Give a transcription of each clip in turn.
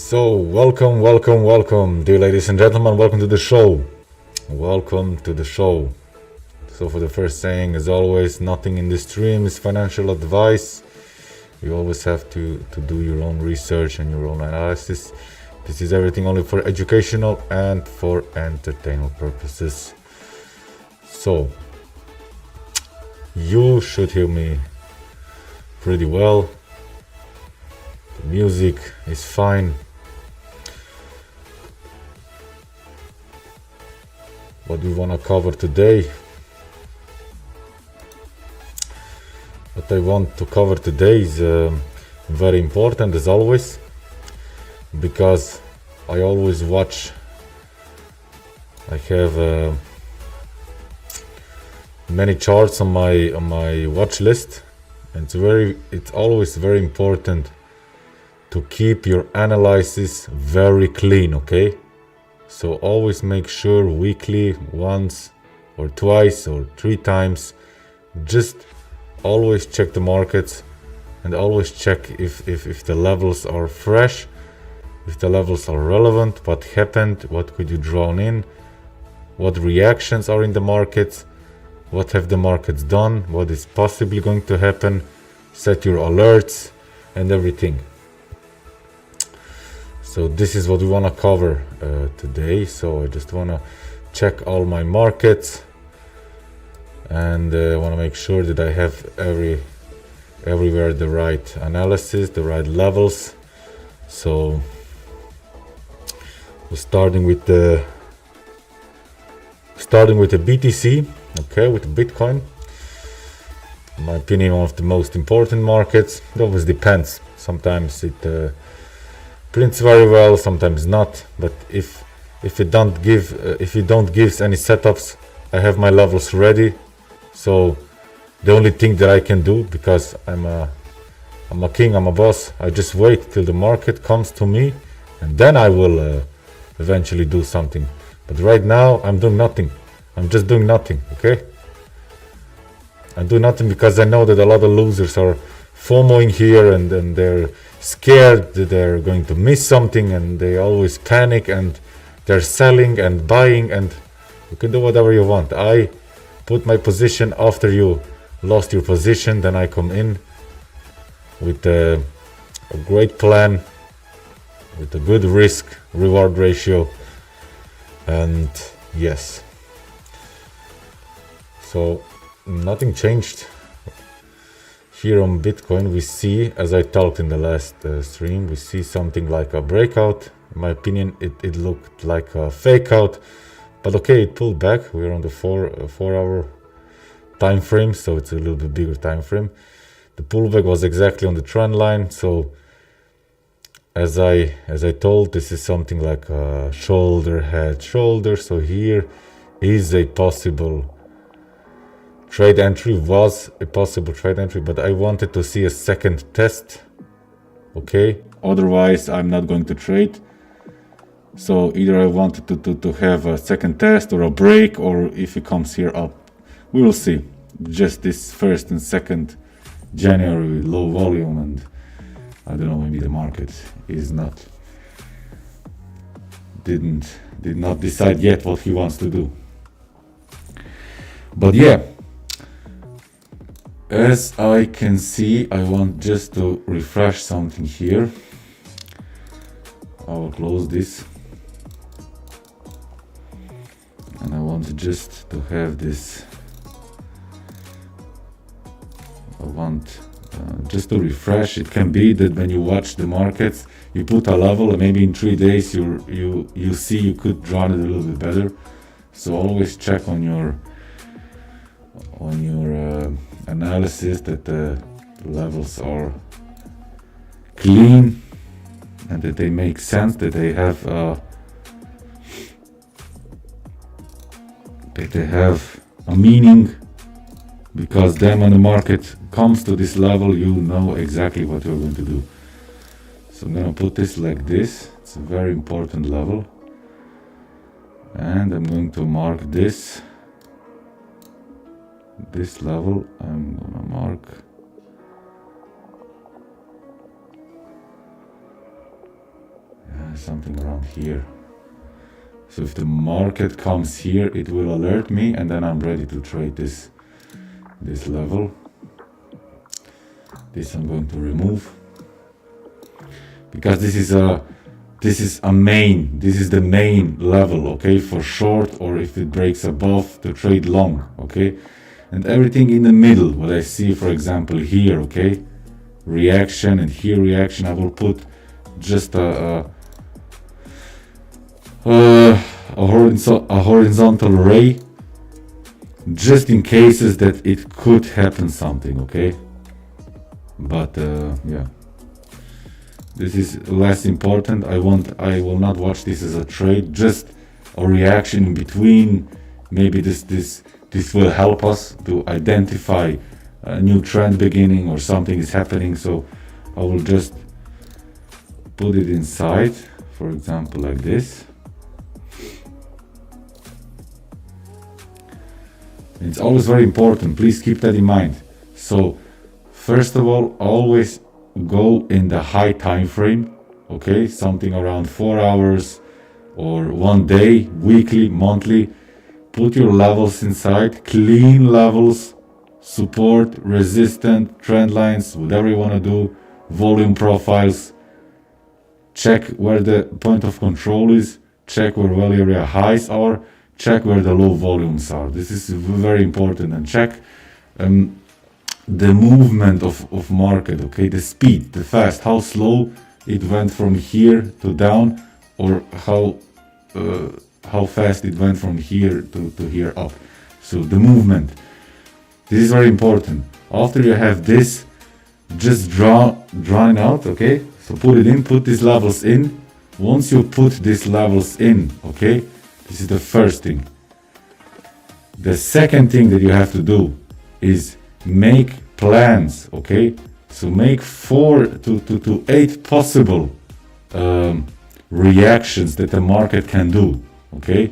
So, welcome, dear ladies and gentlemen. Welcome to the show. Welcome to the show. So, for the first saying, as always, nothing in this stream is financial advice. You always have to do your own research and your own analysis. This is everything only for educational and for entertainment purposes. So, you should hear me pretty well. The music is fine. What we want to cover today. What I want to cover today is very important as always, because I always watch. I have many charts on my watch list, and it's always very important to keep your analysis very clean, okay? So always make sure weekly, once or twice or 3 times, just always check the markets and always check if the levels are fresh, if the levels are relevant, what happened, what could you draw in, what reactions are in the markets, what have the markets done, what is possibly going to happen, set your alerts and everything. So this is what we want to cover today. So I just want to check all my markets and I want to make sure that I have everywhere the right analysis, the right levels. So we're starting with the BTC, okay, with Bitcoin. In my opinion, one of the most important markets. It always depends. Sometimes it prints very well, sometimes not. But if you don't give any setups, I have my levels ready. So the only thing that I can do, because I'm a king, I'm a boss, I just wait till the market comes to me, and then I will eventually do something. But right now I'm doing nothing. I'm just doing nothing, okay? I do nothing because I know that a lot of losers are FOMOing here and they're scared that they're going to miss something, and they always panic and they're selling and buying, and you can do whatever you want. I put my position after you lost your position, then I come in with a great plan, with a good risk reward ratio, and yes. So nothing changed. Here on Bitcoin, we see, as I talked in the last stream, we see something like a breakout. In my opinion, it looked like a fake out, but okay, it pulled back. We're on the 4-hour time frame, so it's a little bit bigger time frame. The pullback was exactly on the trend line. So as I told, this is something like a shoulder, head, shoulder. So here is a possible trade entry, was a possible trade entry, but I wanted to see a second test, okay? Otherwise, I'm not going to trade. So either I wanted to have a second test or a break, or if it comes here up, we will see. Just this 1st and 2nd January low volume, and I don't know, maybe the market is did not decide yet what he wants to do. But yeah, as I can see, I want just to refresh something here. I will close this. And I want just to have this. I want just to refresh. It can be that when you watch the markets, you put a level, and maybe in 3 days you see you could draw it a little bit better. So always check on your analysis that the levels are clean and that they make sense, that they have a meaning, because then when the market comes to this level, you know exactly what you're going to do. So I'm gonna put this like this. It's a very important level, and I'm going to mark this level. I'm gonna mark something around here. So if the market comes here, it will alert me, and then I'm ready to trade this level. This I'm going to remove, because this is the main level, okay, for short, or if it breaks above, to trade long, okay. And everything in the middle, what I see, for example, here, okay, reaction, and here reaction, I will put just a horizontal ray, just in cases that it could happen something, okay. But yeah, this is less important. I will not watch this as a trade, just a reaction in between. Maybe this will help us to identify a new trend beginning, or something is happening. So I will just put it inside, for example, like this. It's always very important, please keep that in mind. So first of all, always go in the high time frame, okay, something around 4 hours or 1 day, weekly, monthly. Put your levels inside, clean levels, support, resistant, trend lines, whatever you want to do, volume profiles. Check where the point of control is, check where value area highs are, check where the low volumes are. This is very important. And check the movement of market, okay, the speed, the fast, how slow it went from here to down, or how fast it went from here to here up. So the movement, this is very important. After you have this, just draw it out, okay. So put it in, put these levels in. Once you put these levels in, okay, this is the first thing. The second thing that you have to do is make plans, okay. So make 4 to 8 possible reactions that the market can do, okay.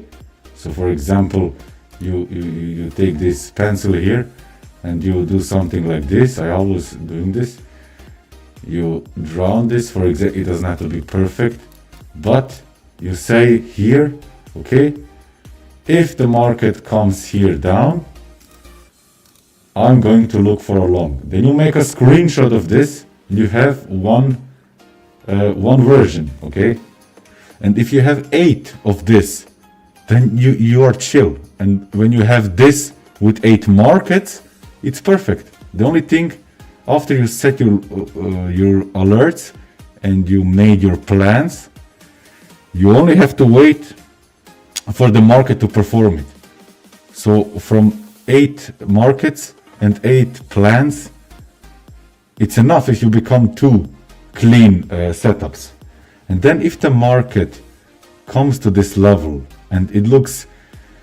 So for example, you take this pencil here and you do something like this. I always doing this. You draw on this, for example, it doesn't have to be perfect, but you say here, okay, if the market comes here down, I'm going to look for a long. Then you make a screenshot of this. You have one version, okay. And if you have 8 of this, then you are chill. And when you have this with 8 markets, it's perfect. The only thing, after you set your alerts and you made your plans, you only have to wait for the market to perform it. So from 8 markets and 8 plans, it's enough if you become 2 clean setups. And then if the market comes to this level and it looks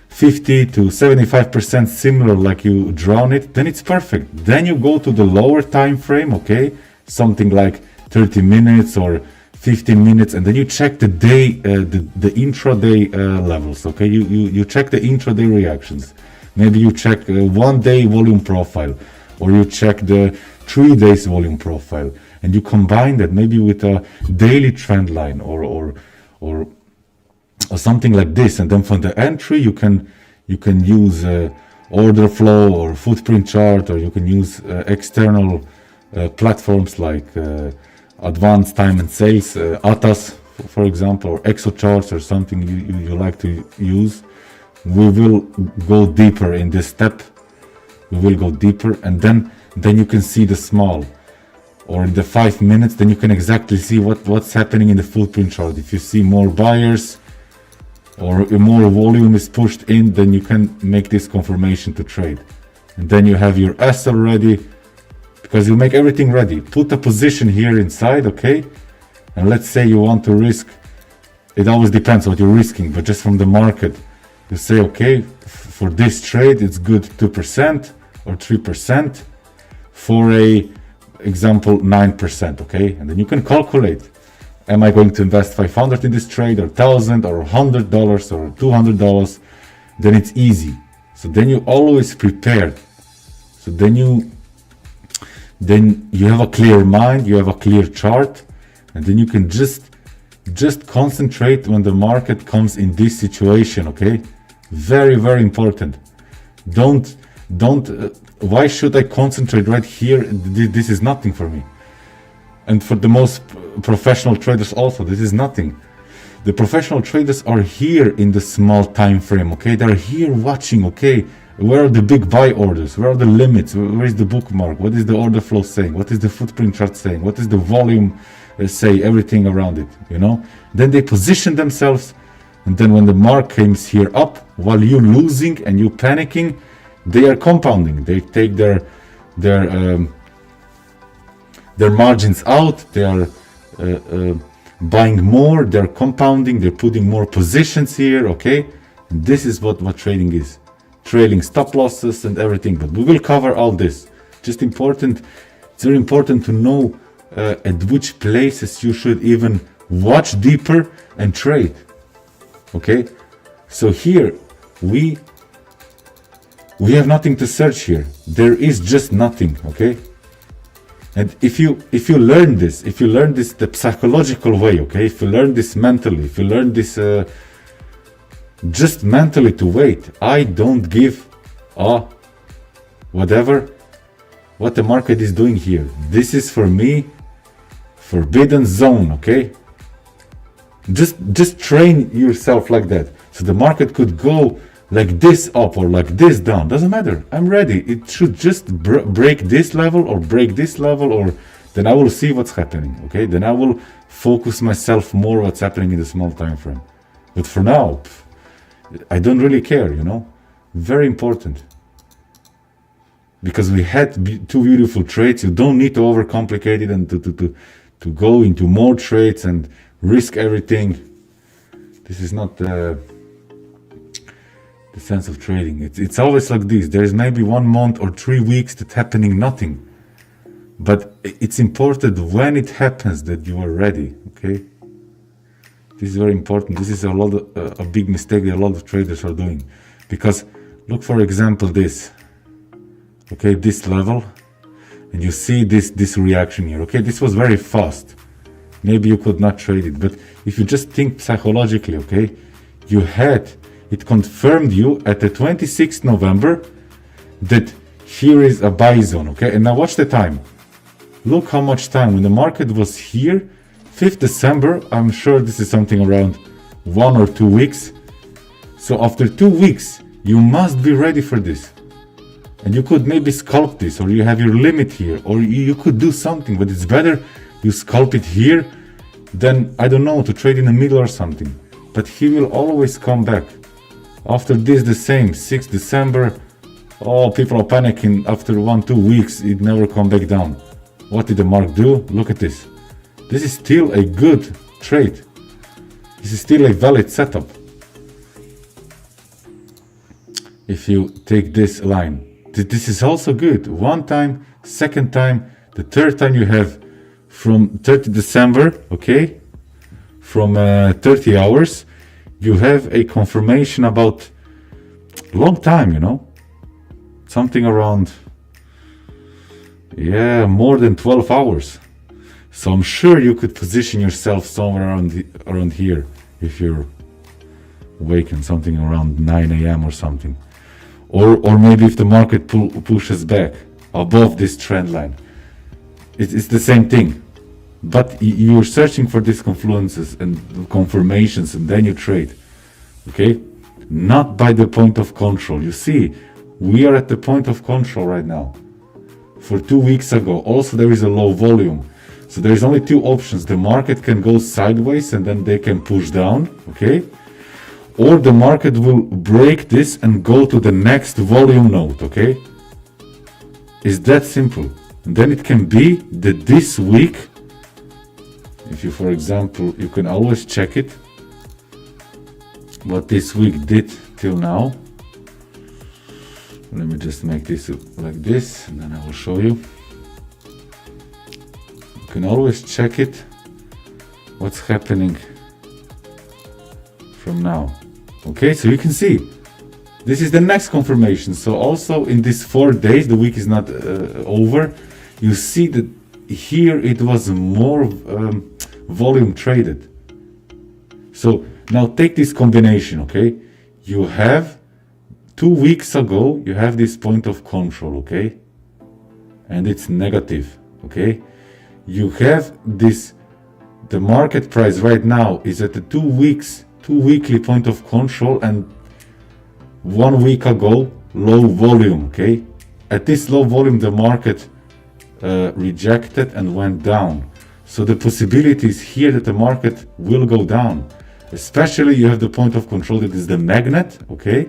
50 to 75% similar like you drawn it, then it's perfect. Then you go to the lower time frame, okay, something like 30 minutes or 15 minutes, and then you check the day, the intraday levels, okay. You check the intraday reactions. Maybe you check 1 day volume profile, or you check the 3 days volume profile, and you combine that maybe with a daily trend line or something like this. And then from the entry you can use order flow or footprint chart, or you can use external platforms like advanced time and sales, ATAS for example, or Exo charts, or something you like to use. We will go deeper in this step. We will go deeper, and then you can see the small, or in the 5 minutes, then you can exactly see what's happening in the footprint chart. If you see more buyers or more volume is pushed in, then you can make this confirmation to trade. And then you have your SL ready, because you make everything ready. Put a position here inside, okay? And let's say you want to risk, it always depends what you're risking, but just from the market, you say, okay, for this trade, it's good 2% or 3%, for a example 9%, okay? And then you can calculate, am I going to invest 500 in this trade, or 1,000 or $100 or $200? Then it's easy. So then you always prepared. So then you have a clear mind, you have a clear chart, and then you can just Just concentrate when the market comes in this situation, okay? Very, very important. Don't, why should I concentrate right here? This is nothing for me. And for the most professional traders also, this is nothing. The professional traders are here in the small time frame, okay? They're here watching, okay? Where are the big buy orders? Where are the limits? Where is the bookmark? What is the order flow saying? What is the footprint chart saying? What is the volume say? Everything around it, you know? Then they position themselves, and then when the mark comes here up, while you losing and you panicking, they are compounding. They take their margins out. They are buying more. They're compounding. They're putting more positions here. Okay, and this is what trading is: trailing stop losses and everything. But we will cover all this. Just important. It's very important to know at which places you should even watch deeper and trade. Okay, so here we have nothing to search here. There is just nothing. Okay, and if you learn this, the psychological way, okay, if you learn this mentally, if you learn this just mentally to wait, I don't give whatever what the market is doing here. This is for me forbidden zone. Okay, just train yourself like that. So the market could go like this up or like this down, doesn't matter. I'm ready. It should just break this level or break this level, or then I will see what's happening. Okay, then I will focus myself more what's happening in the small time frame. But for now, I don't really care, you know. Very important, because we had two beautiful trades. You don't need to overcomplicate it and to go into more trades and risk everything. This is not the sense of trading. It's always like this. There is maybe 1 month or 3 weeks that happening nothing, but it's important when it happens that you are ready. Okay, this is very important. This is a big mistake that a lot of traders are doing, because look, for example, this, okay, this level, and you see this reaction here. Okay, this was very fast. Maybe you could not trade it, but if you just think psychologically, okay, it confirmed you at the 26th November that here is a buy zone, okay? And now watch the time. Look how much time. When the market was here, 5th December, I'm sure this is something around 1 or 2 weeks. So after 2 weeks, you must be ready for this. And you could maybe scalp this, or you have your limit here, or you could do something, but it's better you scalp it here than, I don't know, to trade in the middle or something. But he will always come back. After this, the same, 6th December, people are panicking. After 1-2 weeks, it never come back down. What did the mark do? Look at this. This is still a good trade. This is still a valid setup. If you take this line, this is also good. 1 time, 2nd time, the 3rd time you have from 30 December, okay, from 30 hours, you have a confirmation about long time, you know, something around, more than 12 hours. So I'm sure you could position yourself somewhere around here if you're awakened, something around 9 a.m. or something. Or maybe if the market pushes back above this trend line. It's the same thing. But you're searching for these confluences and confirmations, and then you trade. Okay? Not by the point of control. You see, we are at the point of control right now. For 2 weeks ago, also there is a low volume. So there is only 2 options. The market can go sideways and then they can push down. Okay? Or the market will break this and go to the next volume node. Okay? It's that simple. And then it can be that this week, if you, for example, you can always check it, what this week did till now. Let me just make this like this, and then I will show you. You can always check it, what's happening from now. Okay, so you can see, this is the next confirmation. So also in these 4 days, the week is not over, you see that here it was more volume traded. So now take this combination, okay? You have 2 weeks ago, you have this point of control, okay? And it's negative, okay? You have this, the market price right now is at the 2 weekly point of control, and 1 week ago, low volume, okay? At this low volume, the market rejected and went down. So the possibility is here that the market will go down. Especially you have the point of control that is the magnet, okay?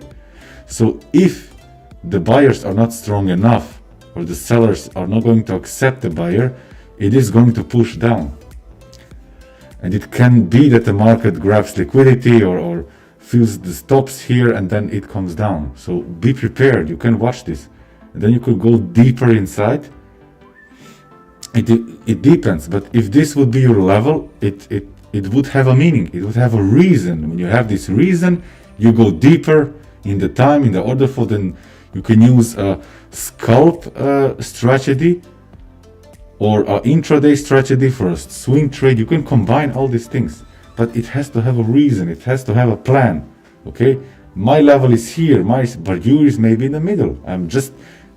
So if the buyers are not strong enough, or the sellers are not going to accept the buyer, it is going to push down. And it can be that the market grabs liquidity or fills the stops here, and then it comes down. So be prepared, you can watch this. And then you could go deeper inside. It depends, but if this would be your level, it would have a meaning, it would have a reason. When you have this reason, you go deeper in the time, in the order flow. Then you can use a scalp strategy or an intraday strategy for a swing trade. You can combine all these things, but it has to have a reason, it has to have a plan, okay? My level is here, but yours is maybe in the middle. I'm just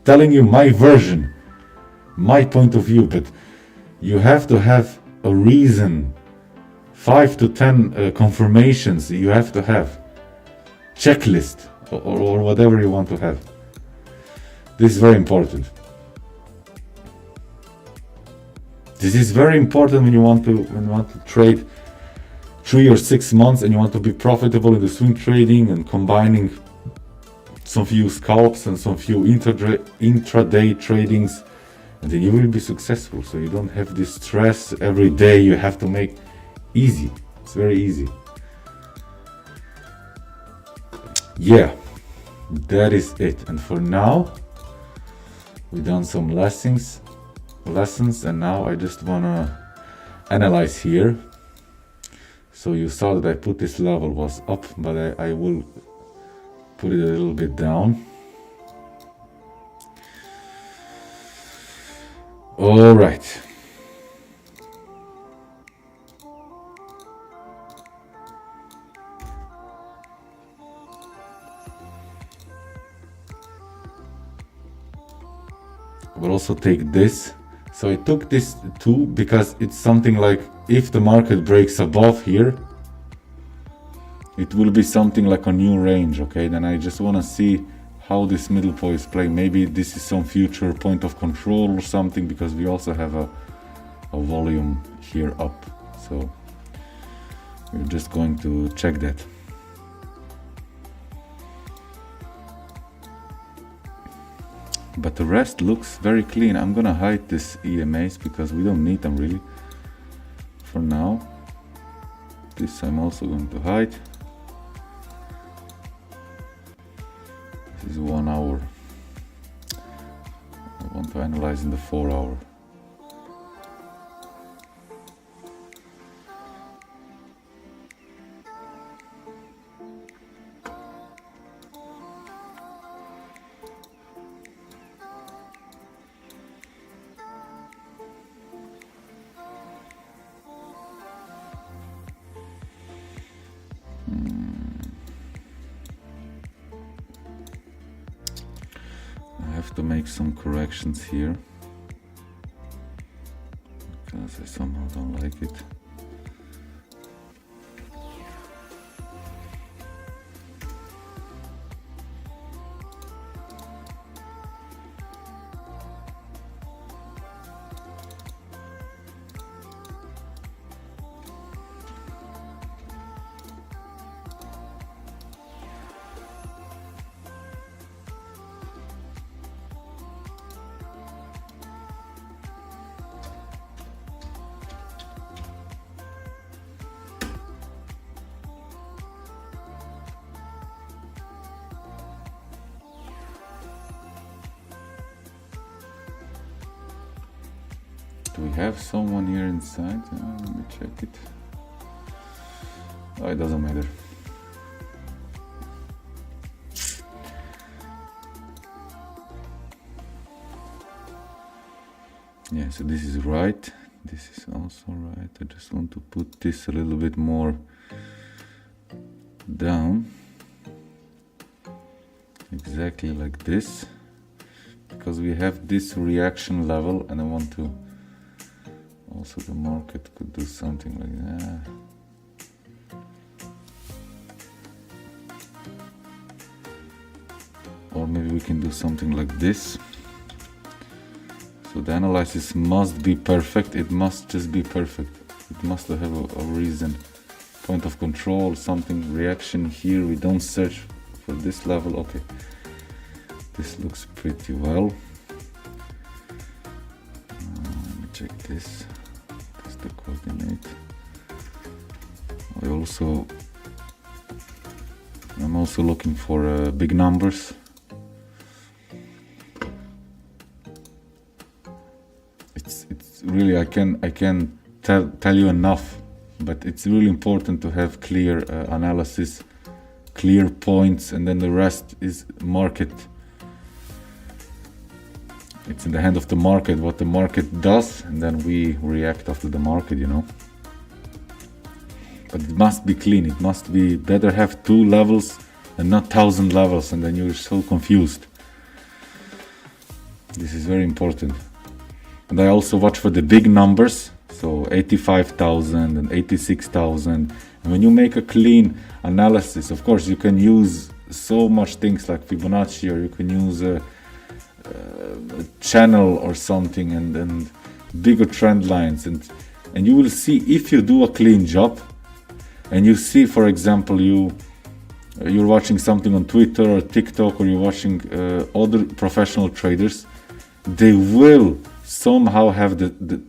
telling you my version, my point of view, but you have to have a reason. 5 to 10 confirmations you have to have. Checklist or whatever you want to have. This is very important. This is very important when you want to trade 3 or 6 months and you want to be profitable in the swing trading and combining some few scalps and some few intraday tradings, and then you will be successful. So you don't have this stress every day. You have to make easy. It's very easy. Yeah, that is it. And for now, we've done some lessons, and now I just wanna analyze here. So you saw that I put this level was up, but I will put it a little bit down. All right. I will also take this. So I took this too because it's something like, if the market breaks above here, it will be something like a new range, okay? Then I just want to see how this middle point is playing. Maybe this is some future point of control or something, because we also have a volume here up. So we're just going to check that. But the rest looks very clean. I'm gonna hide this EMAs because we don't need them really for now. This I'm also going to hide. This is 1 hour. I want to analyze in the 4 hour. I have to make some corrections here because I somehow don't like it. Do we have someone here inside? Let me check it. Oh, it doesn't matter. Yeah, so this is right. This is also right. I just want to put this a little bit more down exactly like this, because we have this reaction level, and I want to also the market could do something like that. Or maybe we can do something like this. So the analysis must be perfect. It must just be perfect. It must have a reason. Point of control, something, reaction here. We don't search for this level. Okay. This looks pretty well. Let me check this. That's the coordinate. I'm also looking for big numbers. It's really, I can tell you enough, but it's really important to have clear analysis, clear points, and then the rest is market. It's in the hand of the market, what the market does, and then we react after the market, you know. But it must be clean. It must be better have 2 levels and not 1,000 levels, and then you're so confused. This is very important. And I also watch for the big numbers, so 85,000 and 86,000. And when you make a clean analysis, of course, you can use so much things like Fibonacci, or you can use a channel or something, and bigger trend lines, and you will see if you do a clean job, and you see, for example, you're watching something on Twitter or TikTok, or you're watching other professional traders, they will somehow have the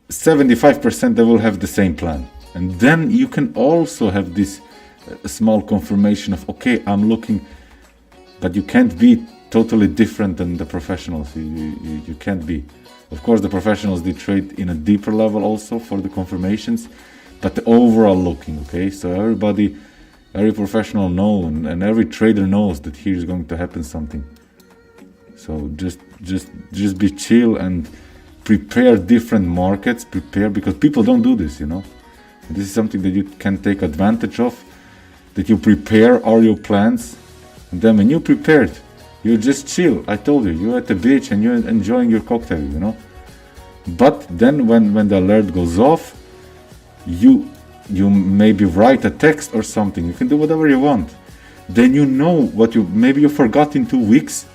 75%, they will have the same plan. And then you can also have this small confirmation of, okay, I'm looking, but you can't be totally different than the professionals. You can't be. Of course, the professionals, they trade in a deeper level also for the confirmations, but the overall looking, okay? So every professional knows, and every trader knows that here is going to happen something. So just be chill and prepare different markets, because people don't do this, you know. This is something that you can take advantage of, that you prepare all your plans, and then when you prepared, you just chill. I told you, you're at the beach and you're enjoying your cocktail, you know. But then when the alert goes off, you maybe write a text or something. You can do whatever you want. Then you know what maybe you forgot in 2 weeks,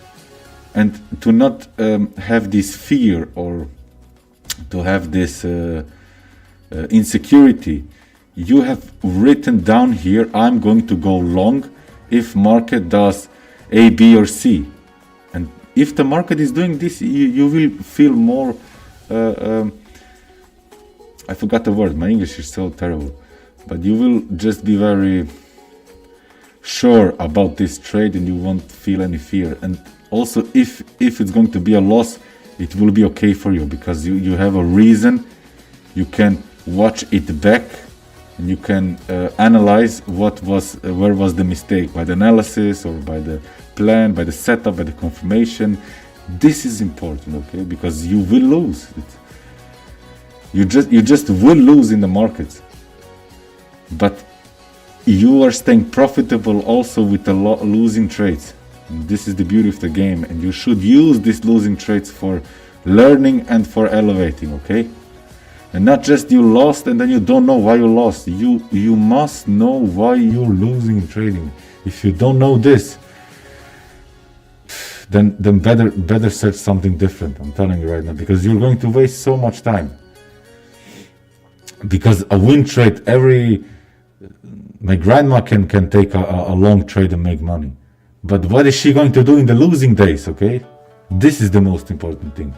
and to not have this fear, or to have this insecurity, you have written down here, I'm going to go long if market does A, B, or C. And if the market is doing this, you will feel more, I forgot the word, my English is so terrible, but you will just be very sure about this trade, and you won't feel any fear. And also, if it's going to be a loss, it will be okay for you, because you have a reason. You can watch it back, and you can analyze where was the mistake, by the analysis, or by the plan, by the setup, by the confirmation. This is important, okay? Because you will lose. You just will lose in the markets, but you are staying profitable also with the losing trades. This is the beauty of the game, and you should use these losing trades for learning and for elevating, okay? And not just you lost and then you don't know why you lost. You must know why you're losing in trading. If you don't know this, then better search something different. I'm telling you right now, because you're going to waste so much time. Because a win trade, my grandma can take a long trade and make money. But what is she going to do in the losing days, okay? This is the most important thing.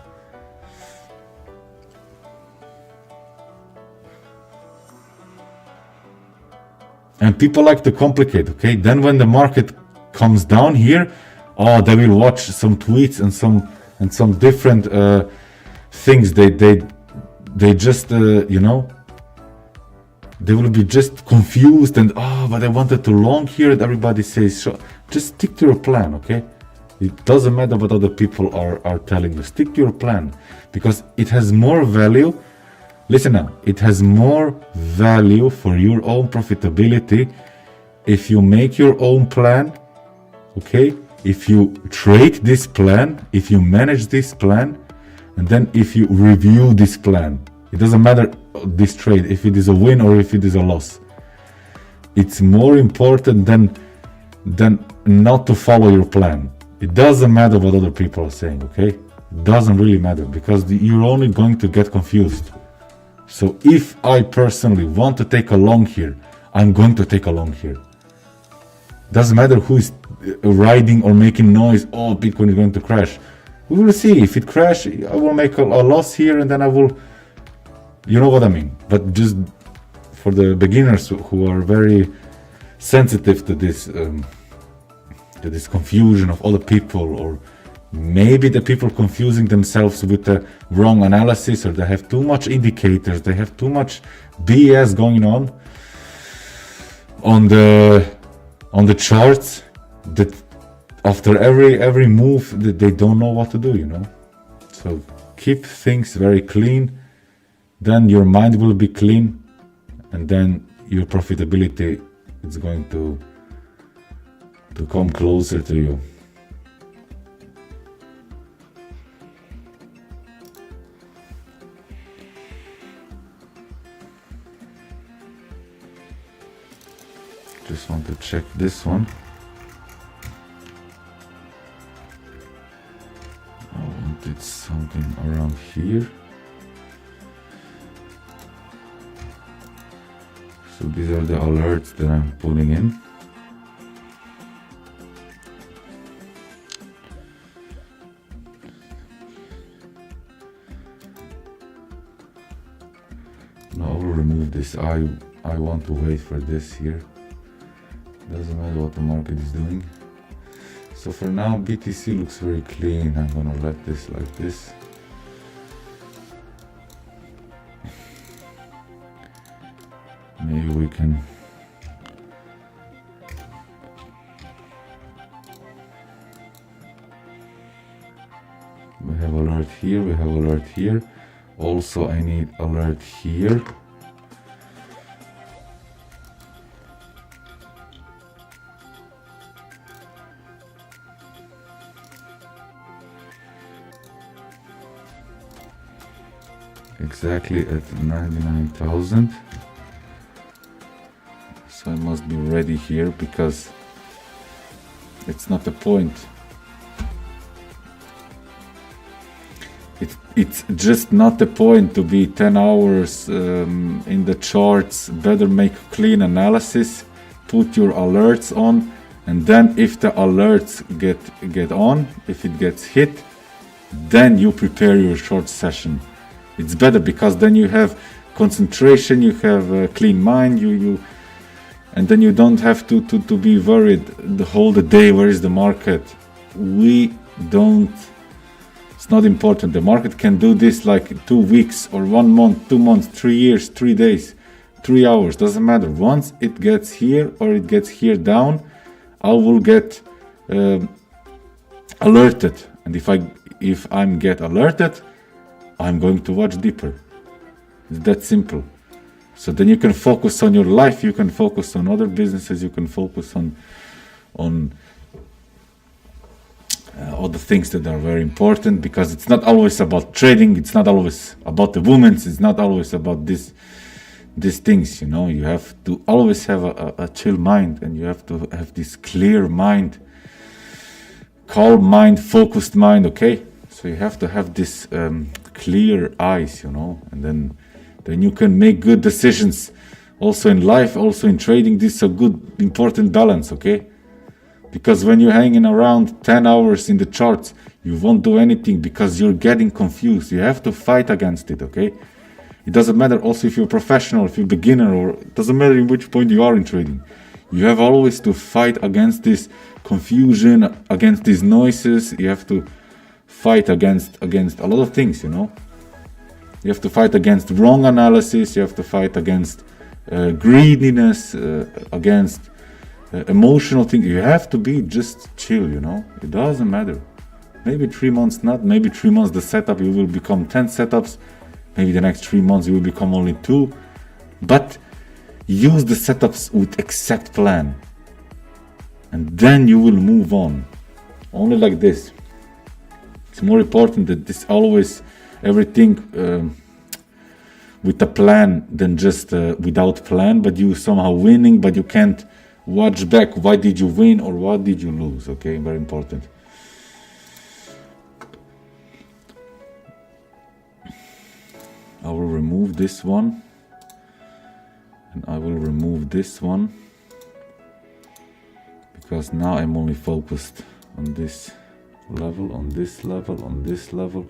And people like to complicate, okay? Then when the market comes down here, they will watch some tweets and some different things. They just you know, they will be just confused, and but I wanted to long here, and everybody says so. Just stick to your plan, okay? It doesn't matter what other people are telling you. Stick to your plan, because it has more value Listen now, it has more value for your own profitability if you make your own plan, okay? If you trade this plan, if you manage this plan, and then if you review this plan. It doesn't matter this trade, if it is a win or if it is a loss. It's more important than not to follow your plan. It doesn't matter what other people are saying, okay? It doesn't really matter, because you're only going to get confused. So if I personally want to take a long here, I'm going to take a long here. Doesn't matter who is riding or making noise, oh, Bitcoin is going to crash. We will see. If it crashes, I will make a loss here, and then I will, you know what I mean. But just for the beginners who are very sensitive to this confusion of other people, or maybe the people confusing themselves with the wrong analysis, or they have too much indicators, they have too much BS going on the charts, that after every move that they don't know what to do, you know. So keep things very clean, then your mind will be clean, and then your profitability is going to come closer to you. Just want to check this one. I wanted something around here. So these are the alerts that I'm putting in. Now I will remove this. I want to wait for this here. Doesn't matter what the market is doing. So for now, BTC looks very clean. I'm gonna let this like this. Maybe we can we have alert here, we have alert here. Also I need alert here. Exactly at 99,000. So I must be ready here, because it's not the point. It's just not the point to be 10 hours in the charts. Better make clean analysis, put your alerts on, and then if the alerts get on, if it gets hit, then you prepare your short session. It's better, because then you have concentration, you have a clean mind, and then you don't have to be worried the whole day, where is the market? It's not important. The market can do this like 2 weeks or 1 month, 2 months, 3 years, 3 days, 3 hours, doesn't matter. Once it gets here or it gets here down, I will get alerted. And if I'm get alerted, I'm going to watch deeper. It's that simple. So then you can focus on your life, you can focus on other businesses, you can focus on other things that are very important, because it's not always about trading, it's not always about the women, it's not always about these things, you know. You have to always have a chill mind, and you have to have this clear mind, calm mind, focused mind, okay? So you have to have this clear eyes, you know, and then you can make good decisions, also in life, also in trading. This is a good, important balance, okay? Because when you're hanging around 10 hours in the charts, you won't do anything, because you're getting confused. You have to fight against it, okay? It doesn't matter also if you're a professional, if you're a beginner, or it doesn't matter in which point you are in trading. You have always to fight against this confusion, against these noises. You have to fight against a lot of things, you know. You have to fight against wrong analysis. You have to fight against greediness, against emotional things. You have to be just chill, you know. It doesn't matter. Maybe 3 months not, maybe 3 months the setup, you will become 10 setups. maybe the next 3 months it will become only 2, but use the setups with exact plan, and then you will move on. Only like this. It's more important that this always everything with a plan than just without plan, but you somehow winning, but you can't watch back why did you win or what did you lose. Okay, very important. I will remove this one, and I will remove this one, because now I'm only focused on this level, on this level, on this level,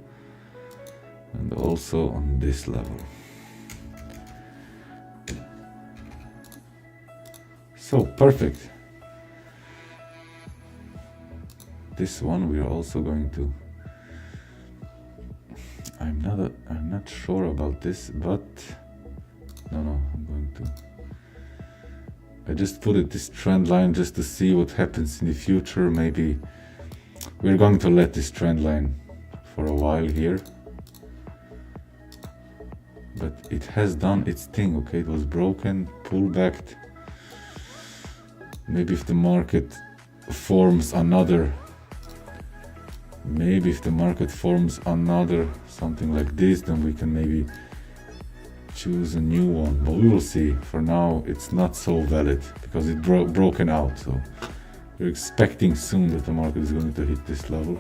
and also on this level. So perfect. This one we are also going to, I'm not sure about this, but no, I'm going to, I just put it this trend line just to see what happens in the future. Maybe we're going to let this trend line for a while here, but it has done its thing. Okay, it was broken, pullbacked. Maybe if the market forms another, something like this, then we can maybe choose a new one, but we will see. For now it's not so valid because it broken out, so we're expecting soon that the market is going to hit this level.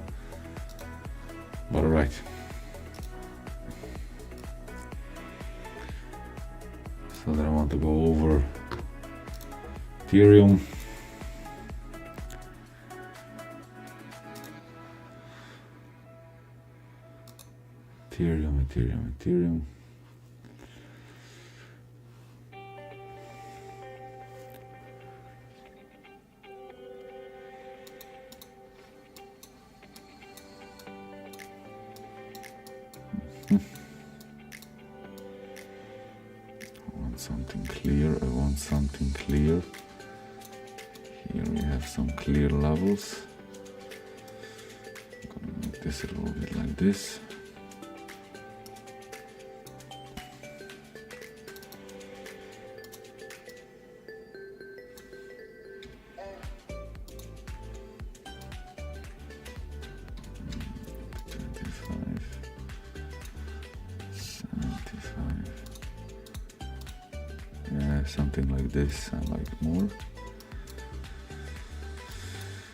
But all right, so then I want to go over Ethereum. Ethereum. I want something clear. Here we have some clear levels. I'm gonna make this a little bit like this. Something like this I like more.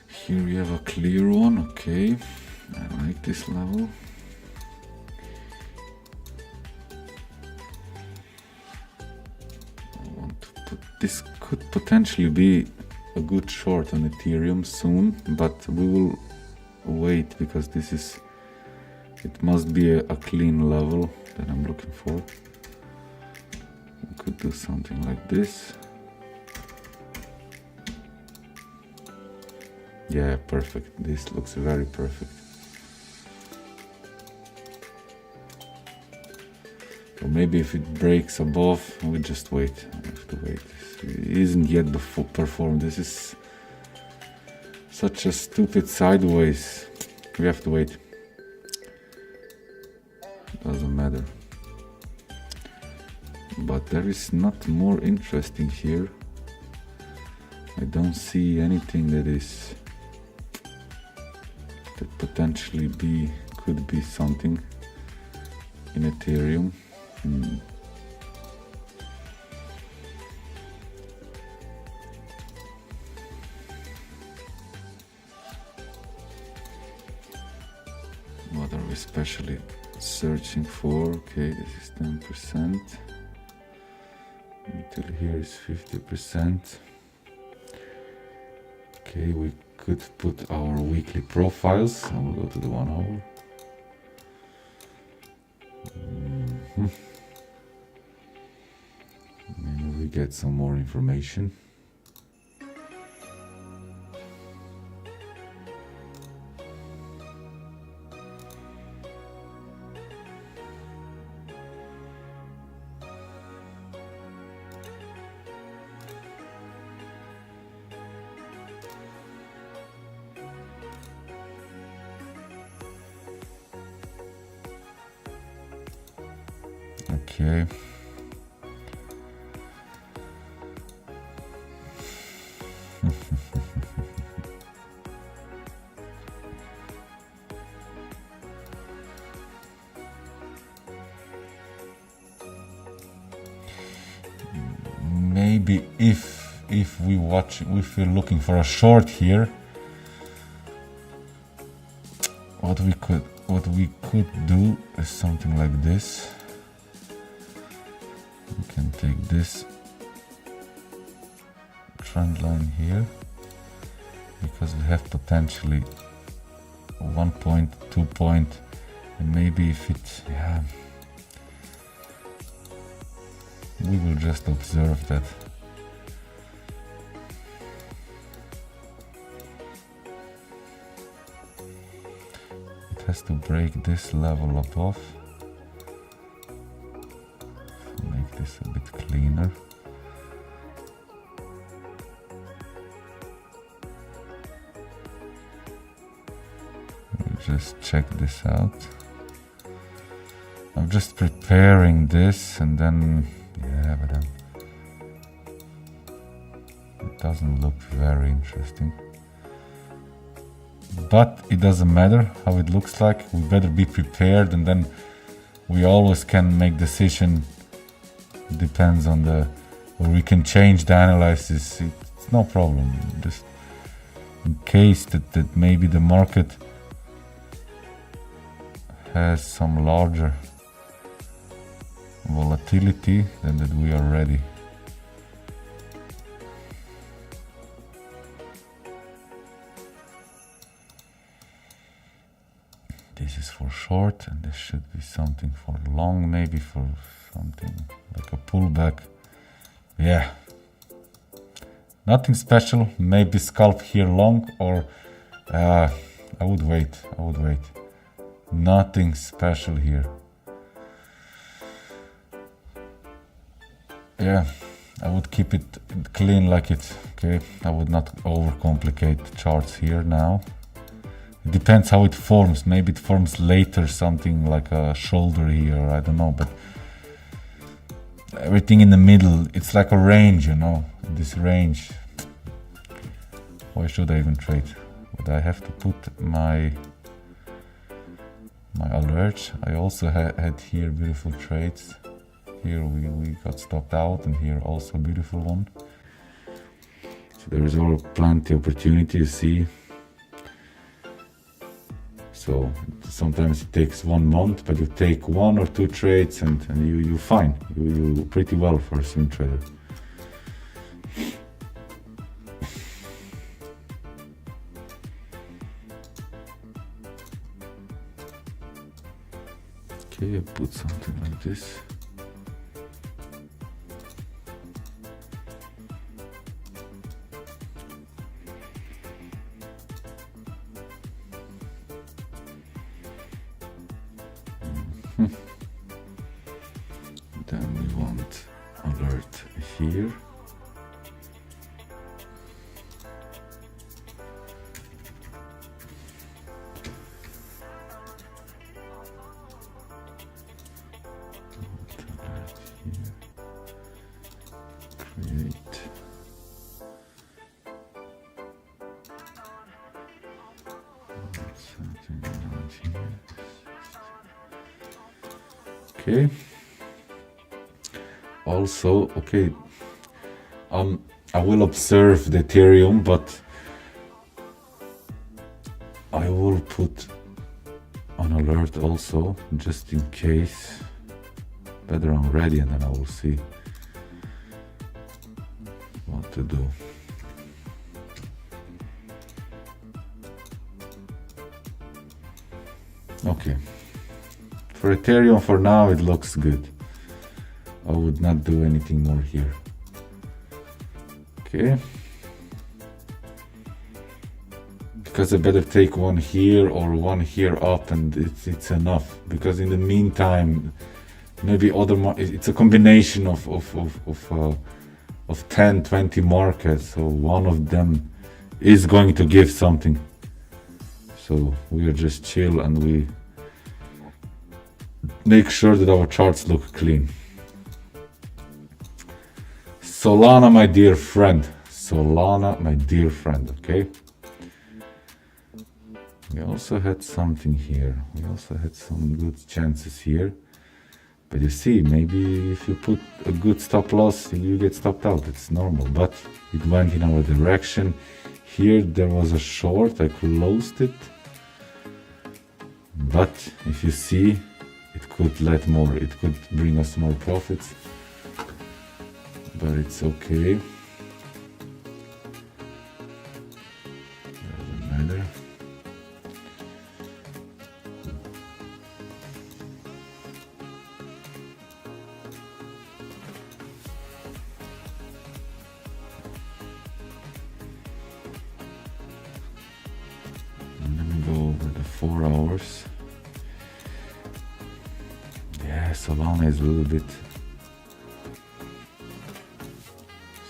Here we have a clear one. Okay, I like this level. I want to put this, could potentially be a good short on Ethereum soon, but we will wait because this is, it must be a clean level that I'm looking for. Could do something like this. Yeah, perfect. This looks very perfect. So maybe if it breaks above, we just wait. I have to wait. It isn't yet performed. This is such a stupid sideways. We have to wait. Doesn't matter. But there is not more interesting here. I don't see anything that is, that potentially could be something in Ethereum. What are we especially searching for? Okay, this is 10%. Until here is 50%. Okay, we could put our weekly profiles. I will go to the 1 hour. Maybe we get some more information. Okay. Maybe if we're looking for a short here, what we could do is something like this. We can take this trend line here, because we have potentially 1 point, 2 point, and maybe if it, yeah, we will just observe that. It has to break this level above. Make this a bit cleaner. We'll just check this out. I'm just preparing this, and then yeah, but then it doesn't look very interesting. But it doesn't matter how it looks like. We better be prepared, and then we always can make decision. Depends on the, or we can change the analysis. It's no problem. Just in case that maybe the market has some larger volatility, then that we are ready. This is for short, and this should be something for long, maybe for something like a pullback. Yeah, nothing special. Maybe scalp here long, or I would wait. Nothing special here. Yeah, I would keep it clean like it. Okay, I would not overcomplicate the charts here now. It depends how it forms. Maybe it forms later, something like a shoulder here, I don't know, but everything in the middle, it's like a range, you know. This range, why should I even trade? But I have to put my alerts. I also had here beautiful trades. Here we got stopped out, and here also a beautiful one. So there is all plenty of opportunity, you see. So sometimes it takes 1 month, but you take 1 or 2 trades, and you're fine. You pretty well for a swing trader. Okay, I put something like this. Then we want alert here. Create. Something around here. Okay. Also, okay, I will observe the Ethereum, but I will put an alert also, just in case. Better I'm ready, and then I will see what to do. Okay, for Ethereum for now it looks good. I would not do anything more here. Okay, because I better take 1 here or 1 here up, and it's enough. Because in the meantime, maybe it's a combination of 10, 20 markets, so one of them is going to give something. So we are just chill, and we make sure that our charts look clean. Solana, my dear friend. Solana, my dear friend, okay? We also had something here. We also had some good chances here. But you see, maybe if you put a good stop loss, you get stopped out. It's normal, but it went in our direction. Here there was a short, I closed it. But if you see, it could let more. It could bring us more profits. But it's okay. Doesn't matter. Let me go over the 4 hours. Yeah, Solana is a little bit.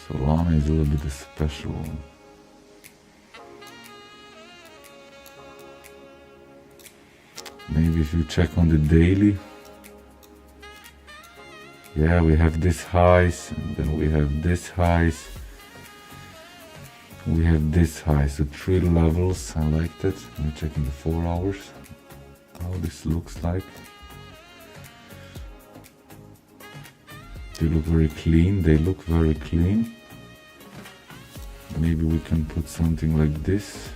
Solana is a little bit a special one. Maybe if you check on the daily. Yeah, we have this highs, and then we have this highs. We have this high, so 3 levels. I like that. Let me check in the 4 hours how this looks like. They look very clean. They look very clean. Maybe we can put something like this.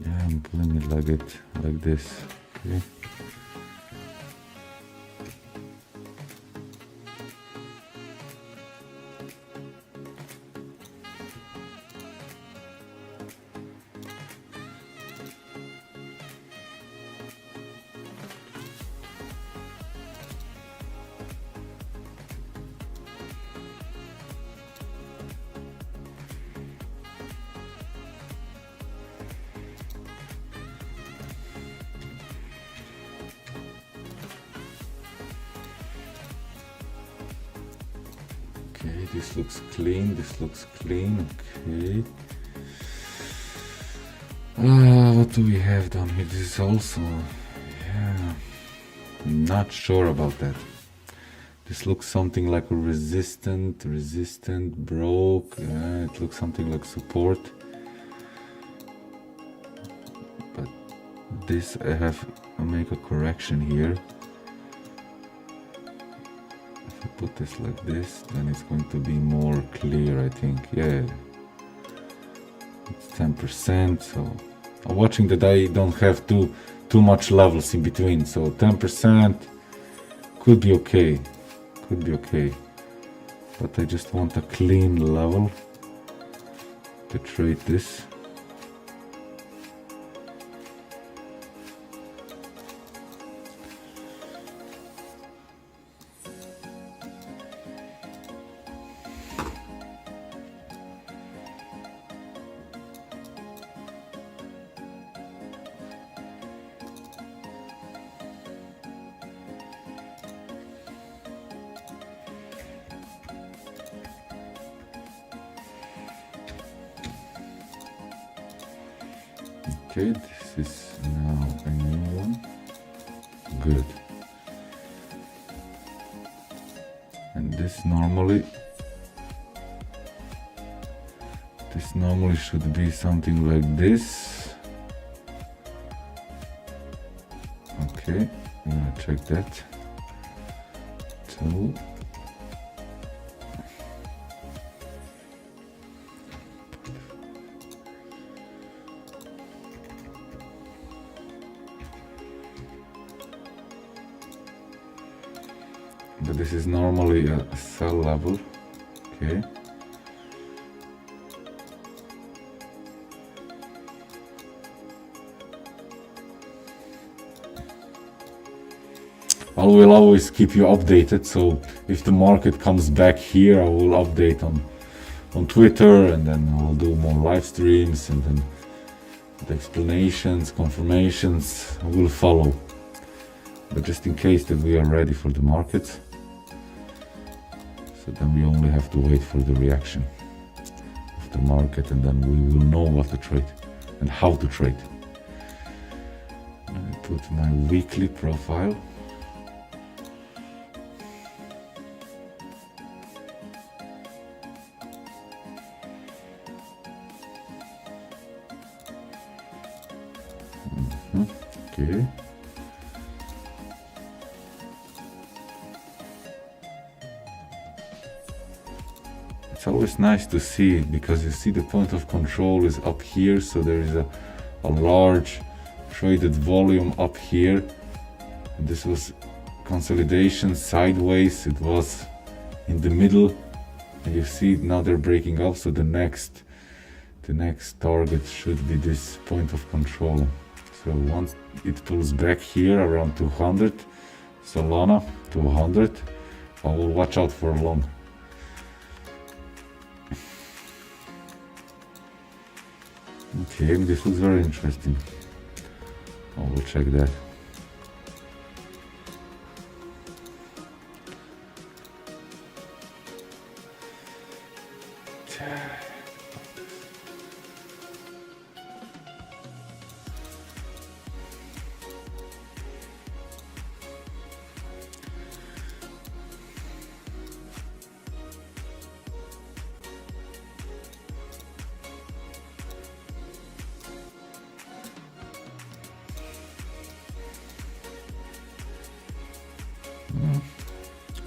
Yeah, I'm pulling it like this. Okay. Okay, this looks clean, this looks clean, okay. What do we have down here? This is also, yeah, not sure about that. This looks something like a resistant, broke, it looks something like support. But this, I have to make a correction here. Put this like this, then it's going to be more clear, I think. Yeah, it's 10%, so I'm watching that I don't have too much levels in between, so 10% could be okay, but I just want a clean level to trade this. Okay, this is now a new one. Good. And this normally should be something like this. Okay, I'm gonna check that. 2. But this is normally a sell level, okay. I will always keep you updated, so if the market comes back here, I will update on Twitter, and then I will do more live streams, and then The explanations, confirmations will follow. But just in case that we are ready for the market, so then we only have to wait for the reaction of the market, and then we will know what to trade and how to trade. Let me put my weekly profile. Okay. It's always nice to see, because you see the point of control is up here, so there is a large traded volume up here. And this was consolidation sideways, it was in the middle, and you see now they're breaking up, so the next target should be this point of control. So once it pulls back here around 200, Solana 200, I will watch out for long. Okay, this looks very interesting. I will check that.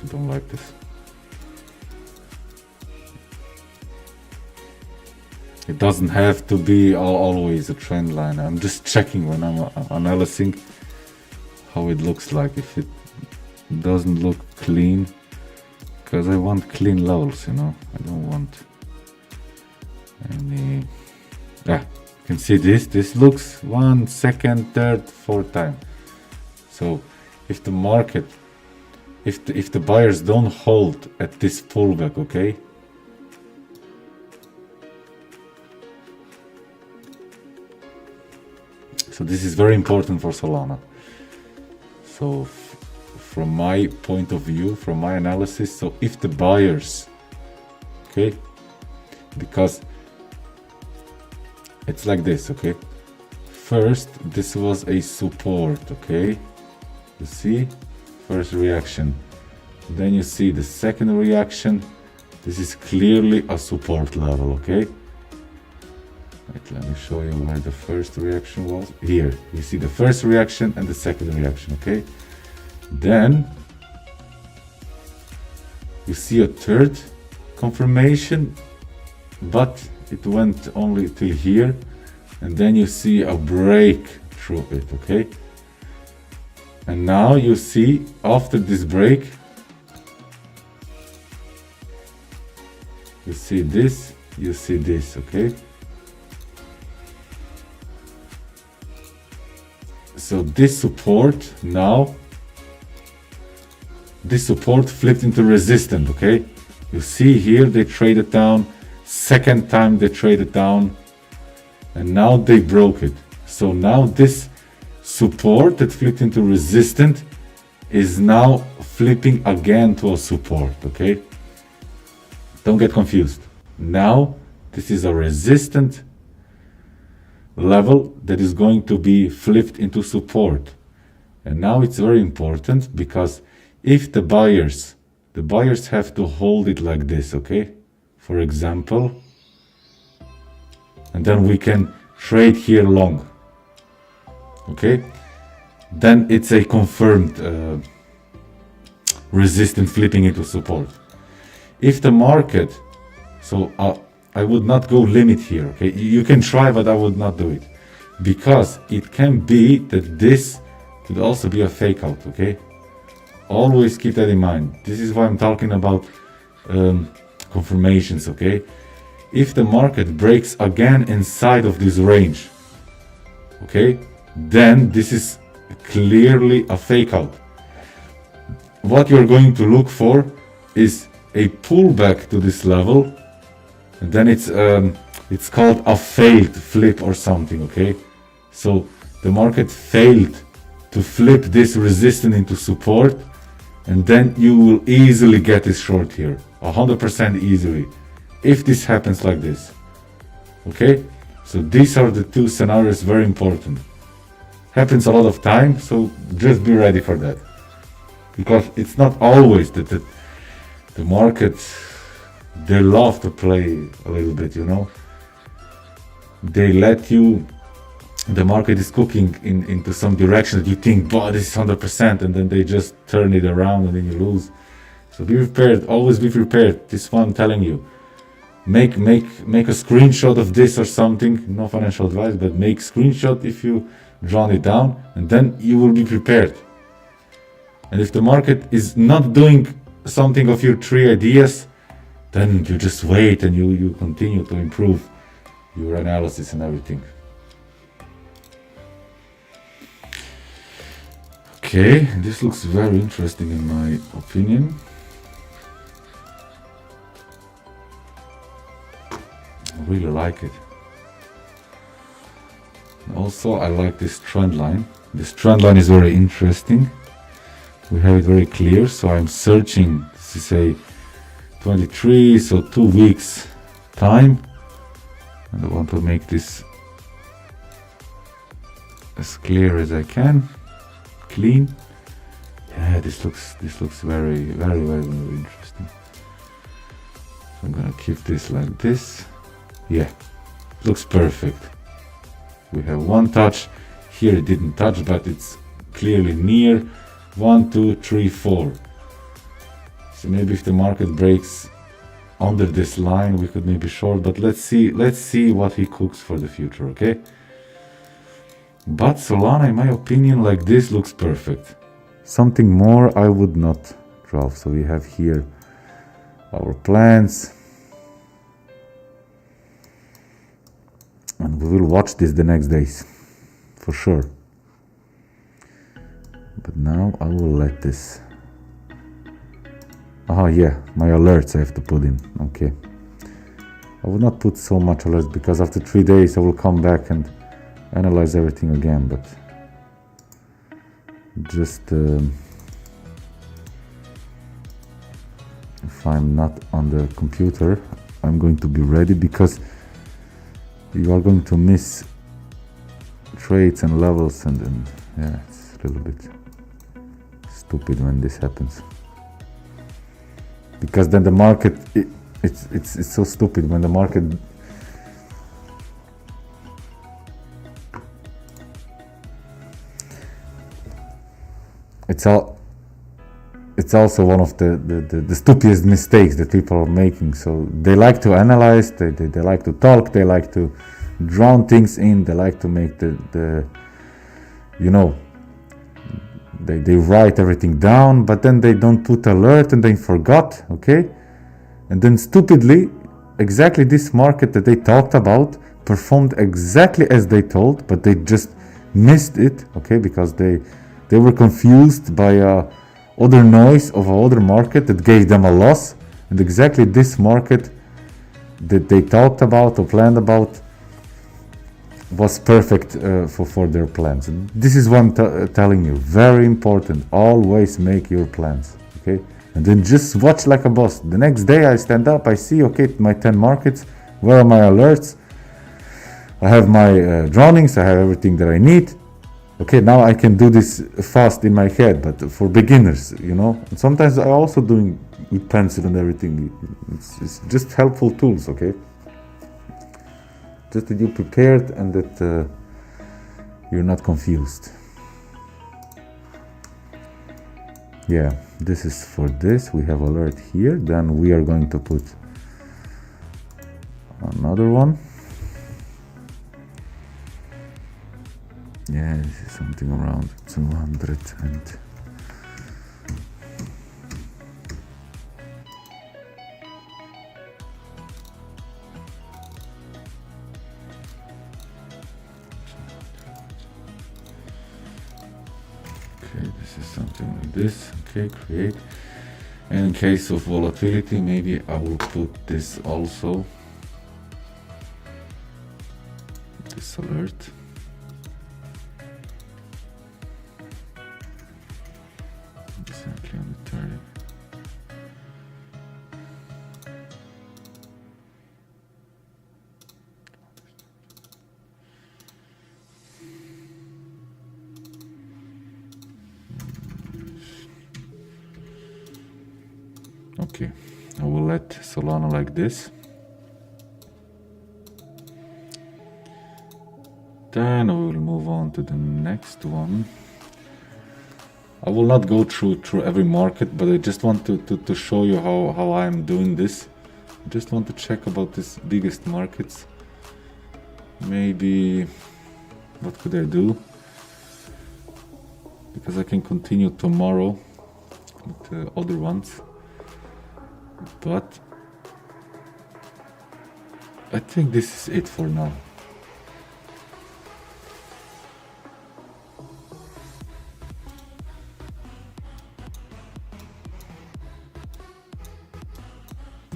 I don't like this. It doesn't have to be always a trend line. I'm just checking when I'm analyzing how it looks like. If it doesn't look clean, because I want clean levels, you know. I don't want any. Yeah, you can see this. This looks 1, 2nd, 3rd, 4th time. So if the market, if the buyers don't hold at this pullback, okay, so this is very important for Solana. So from my point of view, from my analysis, so if the buyers, okay, because it's like this, okay, first this was a support, okay, you see, first reaction, then you see the second reaction. This is clearly a support level, okay. Wait, let me show you where the first reaction was. Here you see the first reaction and the second reaction, okay. Then you see a third confirmation, but it went only till here, and then you see a break through it, okay. And now you see after this break, you see this, you see this, okay. So this support now, this support flipped into resistance, okay. You see here they traded down, second time they traded down, and now they broke it. So now this support that flipped into resistance is now flipping again to a support, okay. Don't get confused. Now this is a resistant level that is going to be flipped into support. And now it's very important, because if the buyers have to hold it like this, okay, for example, and then we can trade here long, okay, then it's a confirmed resistance flipping into support. If the market, so I would not go limit here, okay, you can try, but I would not do it, because it can be that this could also be a fake out, okay. Always keep that in mind. This is why I'm talking about confirmations, okay. If the market breaks again inside of this range, okay, then this is clearly a fake out. What you're going to look for is a pullback to this level, and then it's It's called a failed flip or something, okay? So the market failed to flip this resistance into support, and then you will easily get this short here, 100% easily, if this happens like this, okay? So these are the two scenarios, very important. Happens a lot of time, so just be ready for that. Because it's not always that the market, they love to play a little bit, you know? They let you, the market is cooking into some direction that you think, wow, this is 100%, and then they just turn it around and then you lose. So be prepared, always be prepared. This one I'm telling you. Make a screenshot of this or something, no financial advice, but make screenshot if you drawn it down, and then you will be prepared. And if the market is not doing something of your 3 ideas, then you just wait and you continue to improve your analysis and everything. Okay, this looks very interesting in my opinion. I really like it. Also, I like this trend line. This trend line is very interesting. We have it very clear, so I'm searching, this is a 23, so 2 weeks time. And I want to make this as clear as I can, clean. Yeah, this looks very interesting. So I'm gonna keep this like this. Yeah, looks perfect. We have one touch here, it didn't touch, but it's clearly near. 1, 2, 3, 4. So maybe if the market breaks under this line, we could maybe short, but let's see what he cooks for the future, okay? But Solana, in my opinion, like this looks perfect. Something more I would not draw. So we have here our plans, and we will watch this the next days for sure. But now I will let this. Oh yeah, my alerts I have to put in. Okay, I will not put so much alerts because after 3 days I will come back and analyze everything again. But just if I'm not on the computer, I'm going to be ready, because you are going to miss trades and levels, and yeah, it's a little bit stupid when this happens, because then the market it's so stupid when the market it's also one of the stupidest mistakes that people are making. So they like to analyze, they like to talk, they like to drown things in, they like to make the you know, they write everything down, but then they don't put alert and they forgot, okay? And then stupidly, exactly this market that they talked about performed exactly as they told, but they just missed it, okay? Because they were confused by other noise of another market that gave them a loss, and exactly this market that they talked about or planned about was perfect for their plans. And this is what I'm telling you, very important. Always make your plans, okay? And then just watch like a boss. The next day I stand up, I see, okay, my 10 markets, where are my alerts? I have my drawings, I have everything that I need. Okay, now I can do this fast in my head, but for beginners, you know. And sometimes I also doing with pencil and everything. It's just helpful tools, okay? Just that you're prepared and that you're not confused. Yeah, this is for this. We have alert here. Then we are going to put another one. Yeah, this is something around 200 and okay, this is something like this. Okay, create. And in case of volatility, maybe I will put this also. alert. Exactly on the 30. Okay, I will let Solana like this. Then I will move on to the next one. I will not go through every market, but I just want to show you how I'm doing this. I just want to check about these biggest markets. Maybe, what could I do? Because I can continue tomorrow with the other ones. But I think this is it for now.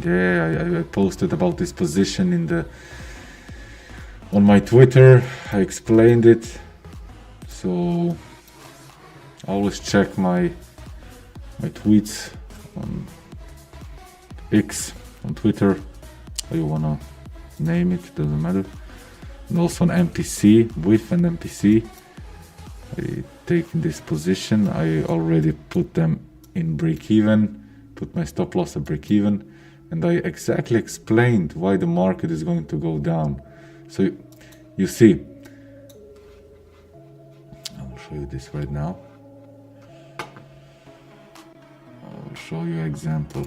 Yeah, I posted about this position on my Twitter. I explained it. So always check my tweets on X, on Twitter, how you wanna name it, doesn't matter. And also on MPC, with an MPC. I take this position. I already put them in break-even, put my stop loss at break-even. And I exactly explained why the market is going to go down. So you see, I will show you this right now. I will show you an example.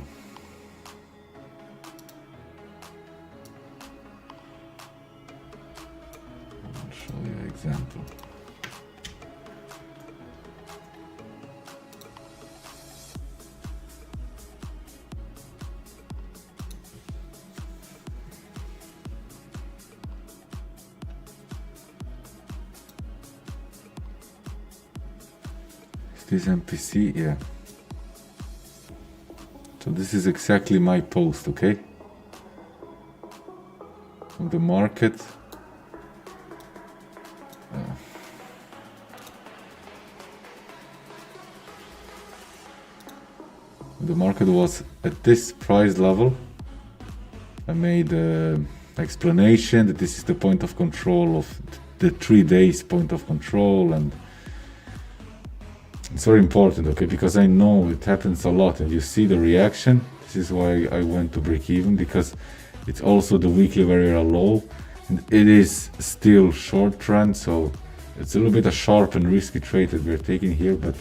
I will show you an example. This MPC, yeah. So this is exactly my post, okay? On the market. The market was at this price level. I made an explanation that this is the point of control of the 3 days point of control, and it's very important, okay, because I know it happens a lot and you see the reaction. This is why I went to break even, because it's also the weekly very low and it is still short trend, so it's a little bit a sharp and risky trade that we're taking here, but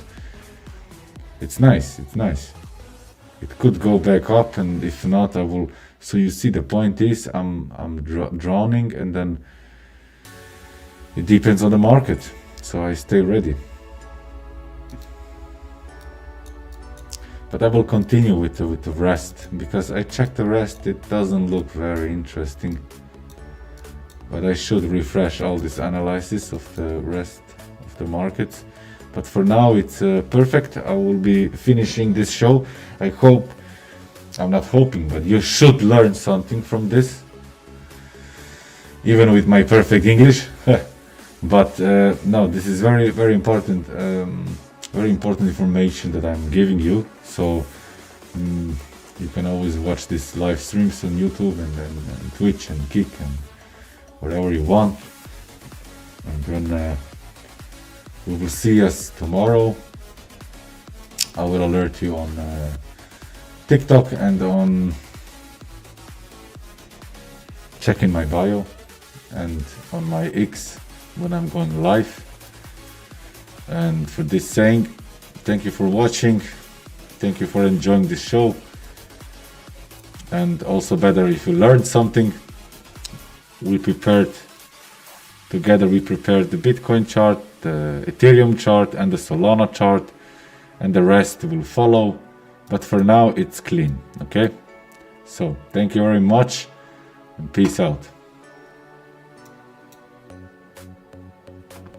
it's nice, it's nice. It could go back up, and if not, I will. So you see, the point is I'm drowning, and then it depends on the market, so I stay ready. But I will continue with the rest, because I checked the rest. It doesn't look very interesting, but I should refresh all this analysis of the rest of the markets. But for now it's perfect. I will be finishing this show. I hope, I'm not hoping, but you should learn something from this, even with my perfect English. But no, this is very, very important. Very important information that I'm giving you. So you can always watch these live streams on YouTube and Twitch and Kick and wherever you want. And then we will see us tomorrow. I will alert you on TikTok and on checking my bio and on my X when I'm going live. And for this saying, thank you for watching, thank you for enjoying this show, and also better if you learned something. We prepared together, we prepared the Bitcoin chart, the Ethereum chart and the Solana chart, and the rest will follow, but for now it's clean. Okay, so thank you very much and peace out.